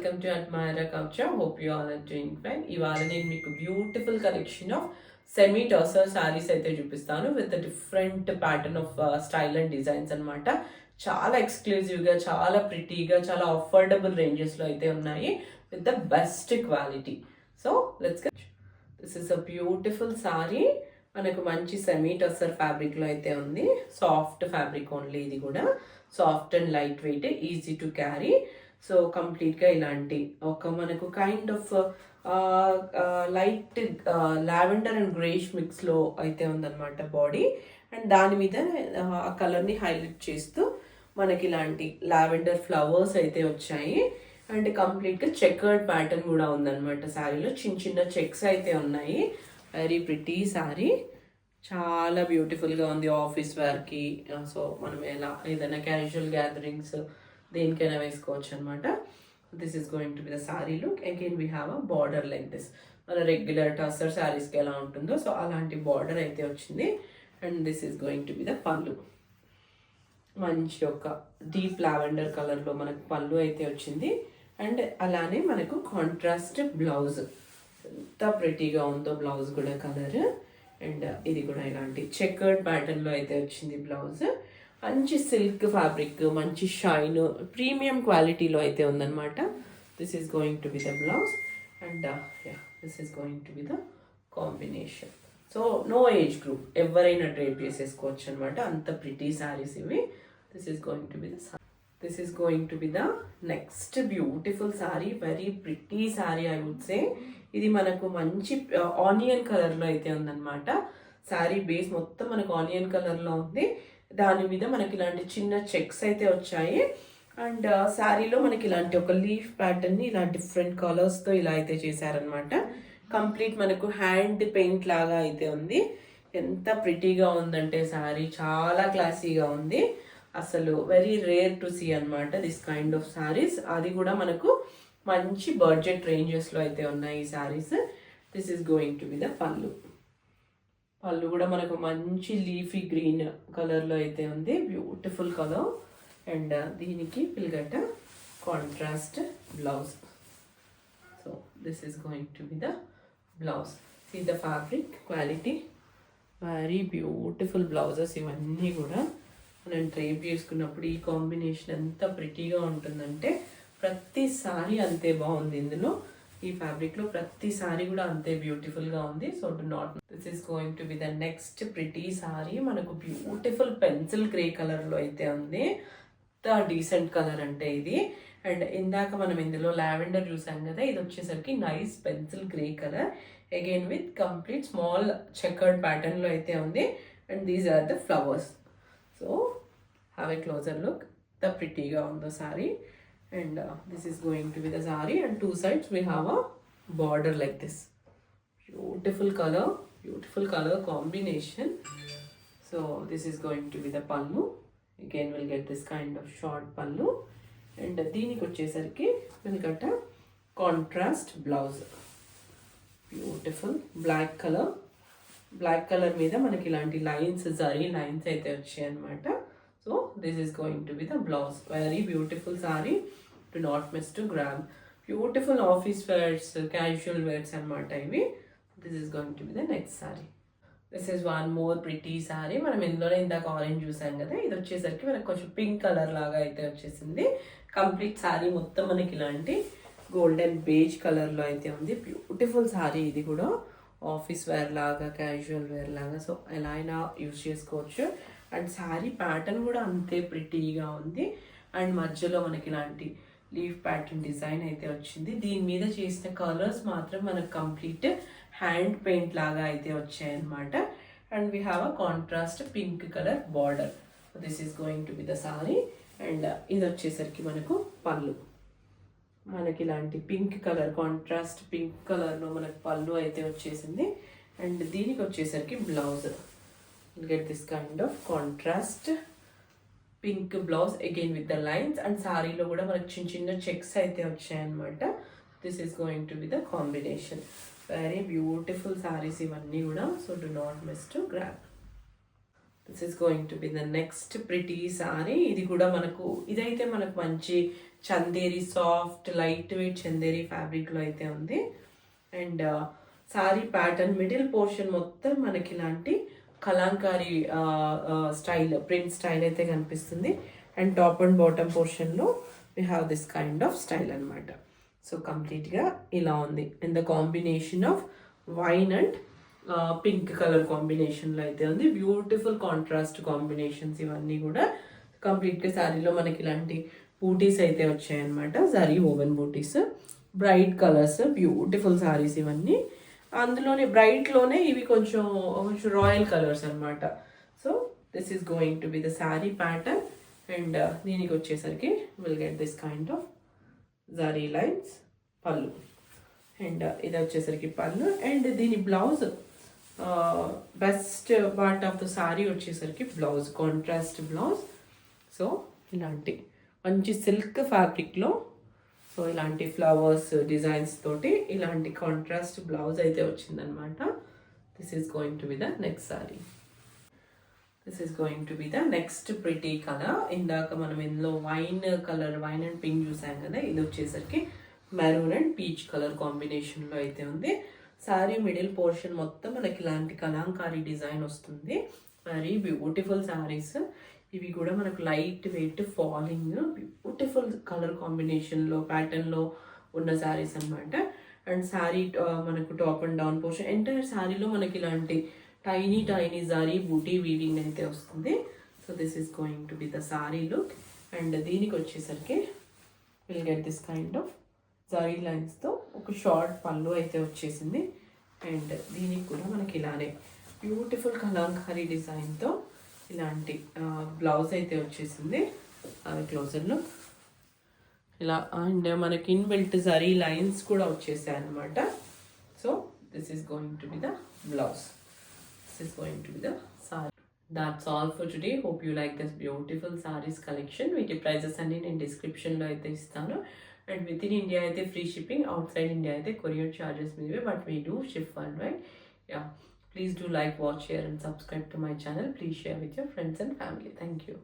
Welcome to Admyra culture. Hope you all are doing fine. ఇవాళ నేను మీకు beautiful collection of semi tussar saris అయితే చూపిస్తాను with different pattern of style and designs అనమాట. చాలా ఎక్స్క్లూజివ్గా, చాలా ప్రిటీగా, చాలా అఫోర్డబుల్ రేంజెస్లో అయితే ఉన్నాయి with the best quality. So let's get. This is a beautiful sorry. మనకు మంచి సెమీ టసర్ ఫ్యాబ్రిక్లో అయితే ఉంది. సాఫ్ట్ ఫ్యాబ్రిక్ ఓన్లీ, ఇది కూడా soft and light weight, easy to carry. So కంప్లీట్గా ఇలాంటి ఒక మనకు kind of light lavender and greyish మిక్స్లో అయితే ఉందన్నమాట బాడీ. అండ్ దాని మీద ఆ కలర్ని హైలైట్ చేస్తూ మనకి ఇలాంటి లావెండర్ ఫ్లవర్స్ అయితే వచ్చాయి. అండ్ కంప్లీట్గా చెకర్డ్ ప్యాటర్న్ కూడా ఉందన్నమాట. శారీలో చిన్న చిన్న చెక్స్ అయితే ఉన్నాయి. వెరీ ప్రిటీ శారీ, చాలా బ్యూటిఫుల్గా ఉంది ఆఫీస్ వేర్కి. సో మనం ఎలా ఏదైనా క్యాజువల్ గ్యాదరింగ్స్ దేనికైనా వేసుకోవచ్చు అనమాట. This is going to be the sorry look. Again we have a border like this. మన రెగ్యులర్ టసర్ శారీస్కి ఎలా ఉంటుందో సో అలాంటి బార్డర్ అయితే వచ్చింది. And this is going to be the పళ్ళు. మంచి ఒక డీప్ లావెండర్ కలర్లో మనకు పళ్ళు అయితే వచ్చింది. అండ్ అలానే మనకు కాంట్రాస్ట్ బ్లౌజ్, ఎంత ప్రిటీగా ఉందో బ్లౌజ్ కూడా కలర్. అండ్ ఇది కూడా ఇలాంటి చెకర్డ్ ప్యాటర్న్లో అయితే వచ్చింది బ్లౌజ్. మంచి సిల్క్ ఫ్యాబ్రిక్, మంచి షైన్, ప్రీమియం క్వాలిటీలో అయితే ఉందన్నమాట. This is going to be the blouse. And this is going to be the combination. So no age group, ఎవరైనా డ్రేప్ చేసేసుకోవచ్చు అనమాట. అంత ప్రిటీ శారీస్ ఇవి. This is going to be the this is going to be the next beautiful sari. Very pretty sari I would say. ఇది మనకు మంచి onion కలర్లో అయితే ఉందన్నమాట. శారీ బేస్ మొత్తం మనకు ఆనియన్ కలర్లో ఉంది. దాని మీద మనకి ఇలాంటి చిన్న చెక్స్ అయితే వచ్చాయి. అండ్ శారీలో మనకి ఇలాంటి ఒక లీఫ్ ప్యాటర్న్ని ఇలా డిఫరెంట్ కలర్స్తో ఇలా అయితే చేశారనమాట. కంప్లీట్ మనకు హ్యాండ్ పెయింట్ లాగా అయితే ఉంది. ఎంత ప్రిటీగా ఉందంటే శారీ, చాలా క్లాసీగా ఉంది. అసలు వెరీ రేర్ టు సీ అనమాట దిస్ కైండ్ ఆఫ్ శారీస్. అది కూడా మనకు మంచి బడ్జెట్ రేంజెస్లో అయితే ఉన్నాయి ఈ saris. This is going to be the పళ్ళు. పళ్ళు కూడా మనకు మంచి లీఫీ గ్రీన్ కలర్లో అయితే ఉంది. Beautiful colour. అండ్ దీనికి పిల్గట్ట contrast blouse. So this is going to be the blouse. See the fabric quality, very beautiful blouses ఇవన్నీ కూడా. మనం డ్రేప్ చేసుకున్నప్పుడు ఈ కాంబినేషన్ ఎంత ప్రిటీగా ఉంటుందంటే ప్రతిసారి అంతే బాగుంది. ఇందులో ఈ ఫ్యాబ్రిక్లో ప్రతి సారీ కూడా అంతే బ్యూటిఫుల్గా ఉంది. So do not. This is going to be the next pretty sorry. మనకు బ్యూటిఫుల్ పెన్సిల్ గ్రే కలర్లో అయితే ఉంది. ఎంత డీసెంట్ కలర్ అంటే ఇది. అండ్ ఇందాక మనం ఇందులో లావెండర్ చూసాం కదా, ఇది వచ్చేసరికి nice pencil grey colour. Again with complete small checkered ప్యాటర్న్లో అయితే ఉంది. And these are the flowers. So have a closer look. The ప్రిటీగా ఉందో sari. And this is going to be the saree, and two sides we have a border like this. Beautiful color combination. So this is going to be the pallu. Again we'll get this kind of short pallu. And deeniki vachesariki we'll get a contrast blouse. Beautiful black color meeda manaki ilanti lines, zari lines aithe vachayi anamata. So this is going to be the blouse. Very beautiful saree. Do not miss to grab. Beautiful office wears, casual wears anamata ivi. This is going to be the next saree. This is one more pretty saree. మనం ఇందులోనే ఇందాక orange చూసాం కదా, ఇది వచ్చేసరికి మనకు కొంచెం pink colour లాగా అయితే వచ్చేసింది. కంప్లీట్ సారీ మొత్తం మనకి ఇలాంటి గోల్డెన్ బేజ్ కలర్లో అయితే ఉంది. Beautiful sorry. ఇది కూడా ఆఫీస్ వేర్ లాగా, క్యాజువల్ వేర్ లాగా, సో ఎలా అయినా యూజ్ చేసుకోవచ్చు. అండ్ శారీ ప్యాటర్న్ కూడా అంతే ప్రిటీగా ఉంది. అండ్ మధ్యలో మనకి ఇలాంటి లీఫ్ ప్యాటర్న్ డిజైన్ అయితే వచ్చింది. దీని మీద చేసిన కలర్స్ మాత్రం మనకు కంప్లీట్ హ్యాండ్ పెయింట్ లాగా అయితే వచ్చాయన్నమాట. And we have a contrast pink colour border. This is going to be the sorry. And ఇది వచ్చేసరికి మనకు పళ్ళు. మనకి ఇలాంటి పింక్ కలర్, కాంట్రాస్ట్ పింక్ కలర్లో మనకు పళ్ళు అయితే వచ్చేసింది. అండ్ దీనికి వచ్చేసరికి blouse. Get this kind of contrast pink blouse again with the lines. And saree lo kuda manaku chin chinna checks aithe vachayi anamata. This is going to be the combination. Very beautiful sarees ivanni kuda. So do not miss to grab. This is going to be the next pretty sari. ఇది కూడా మనకు ఇదైతే మనకు మంచి Chanderi soft light weight Chanderi ఫ్యాబ్రిక్లో అయితే ఉంది. And sari pattern middle portion మొత్తం మనకి ఇలాంటి కలాంకారీ స్టైల్ ప్రింట్ స్టైల్ అయితే కనిపిస్తుంది. అండ్ టాప్ అండ్ బాటమ్ పోర్షన్లో we have this kind of style అనమాట. సో కంప్లీట్గా ఇలా ఉంది. And the combination of wine and pink colour కాంబినేషన్లో అయితే ఉంది. బ్యూటిఫుల్ కాంట్రాస్ట్ కాంబినేషన్స్ ఇవన్నీ కూడా. కంప్లీట్గా శారీలో మనకి ఇలాంటి బూటీస్ అయితే వచ్చాయన్నమాట. జరీ ఓవెన్ బూటీస్, బ్రైట్ కలర్స్, బ్యూటిఫుల్ శారీస్ ఇవన్నీ. అందులోనే బ్రైట్లోనే ఇవి కొంచెం రాయల్ కలర్స్ అనమాట. So this is going to be the sari pattern. And దీనికి వచ్చేసరికి will get this kind of zari lines పళ్ళు. అండ్ ఇది వచ్చేసరికి పళ్ళు. అండ్ దీని blouse best part of the sari వచ్చేసరికి బ్లౌజ్, కాంట్రాస్ట్ బ్లౌజ్. సో ఇలాంటి మంచి సిల్క్ ఫ్యాబ్రిక్లో సో ఇలాంటి ఫ్లవర్స్ డిజైన్స్ తోటి ఇలాంటి కాంట్రాస్ట్ బ్లౌజ్ అయితే వచ్చిందనమాట. This is going to be the next sorry. This is going to be the next pretty colour. ఇందాక మనం ఇందులో wine colour, wine and pink చూసాం కదా, ఇది వచ్చేసరికి మెరూన్ అండ్ పీచ్ కలర్ కాంబినేషన్లో అయితే ఉంది. సారీ మిడిల్ పోర్షన్ మొత్తం మనకి ఇలాంటి కలాంకారీ డిజైన్ వస్తుంది. వెరీ బ్యూటిఫుల్ సారీస్ ఇవి కూడా. మనకు light weight falling beautiful colour కాంబినేషన్లో ప్యాటర్న్లో ఉన్న శారీస్ అనమాట. అండ్ శారీ మనకు top and down portion entire శారీలో మనకి ఇలాంటి టైనీ టైనీ జారీ బూటీ వీవింగ్ అయితే వస్తుంది. So this is going to be the sorry look. And దీనికి వచ్చేసరికి will get this kind of జారీ లైన్స్తో ఒక షార్ట్ పళ్ళు అయితే వచ్చేసింది. అండ్ దీనికి కూడా మనకి ఇలానే బ్యూటిఫుల్ కలాంకారీ డిజైన్తో ఇలాంటి బ్లౌజ్ అయితే వచ్చేసింది. క్లోజర్ లుక్ ఇలా. అండ్ మనకి ఇన్బిల్ట్ జరీ లైన్స్ కూడా వచ్చేసాయి అనమాట. So this is going to be the blouse. This is going to be the saree. That's all for today. Hope you like this beautiful sarees collection. వీటి prices అన్ని నేను డిస్క్రిప్షన్లో అయితే ఇస్తాను. అండ్ విత్ ఇన్ ఇండియా అయితే free shipping, outside India అయితే courier charges మీవే, but we do ship worldwide. Yeah, please do like, watch, share and subscribe to my channel. Please share with your friends and family. Thank you.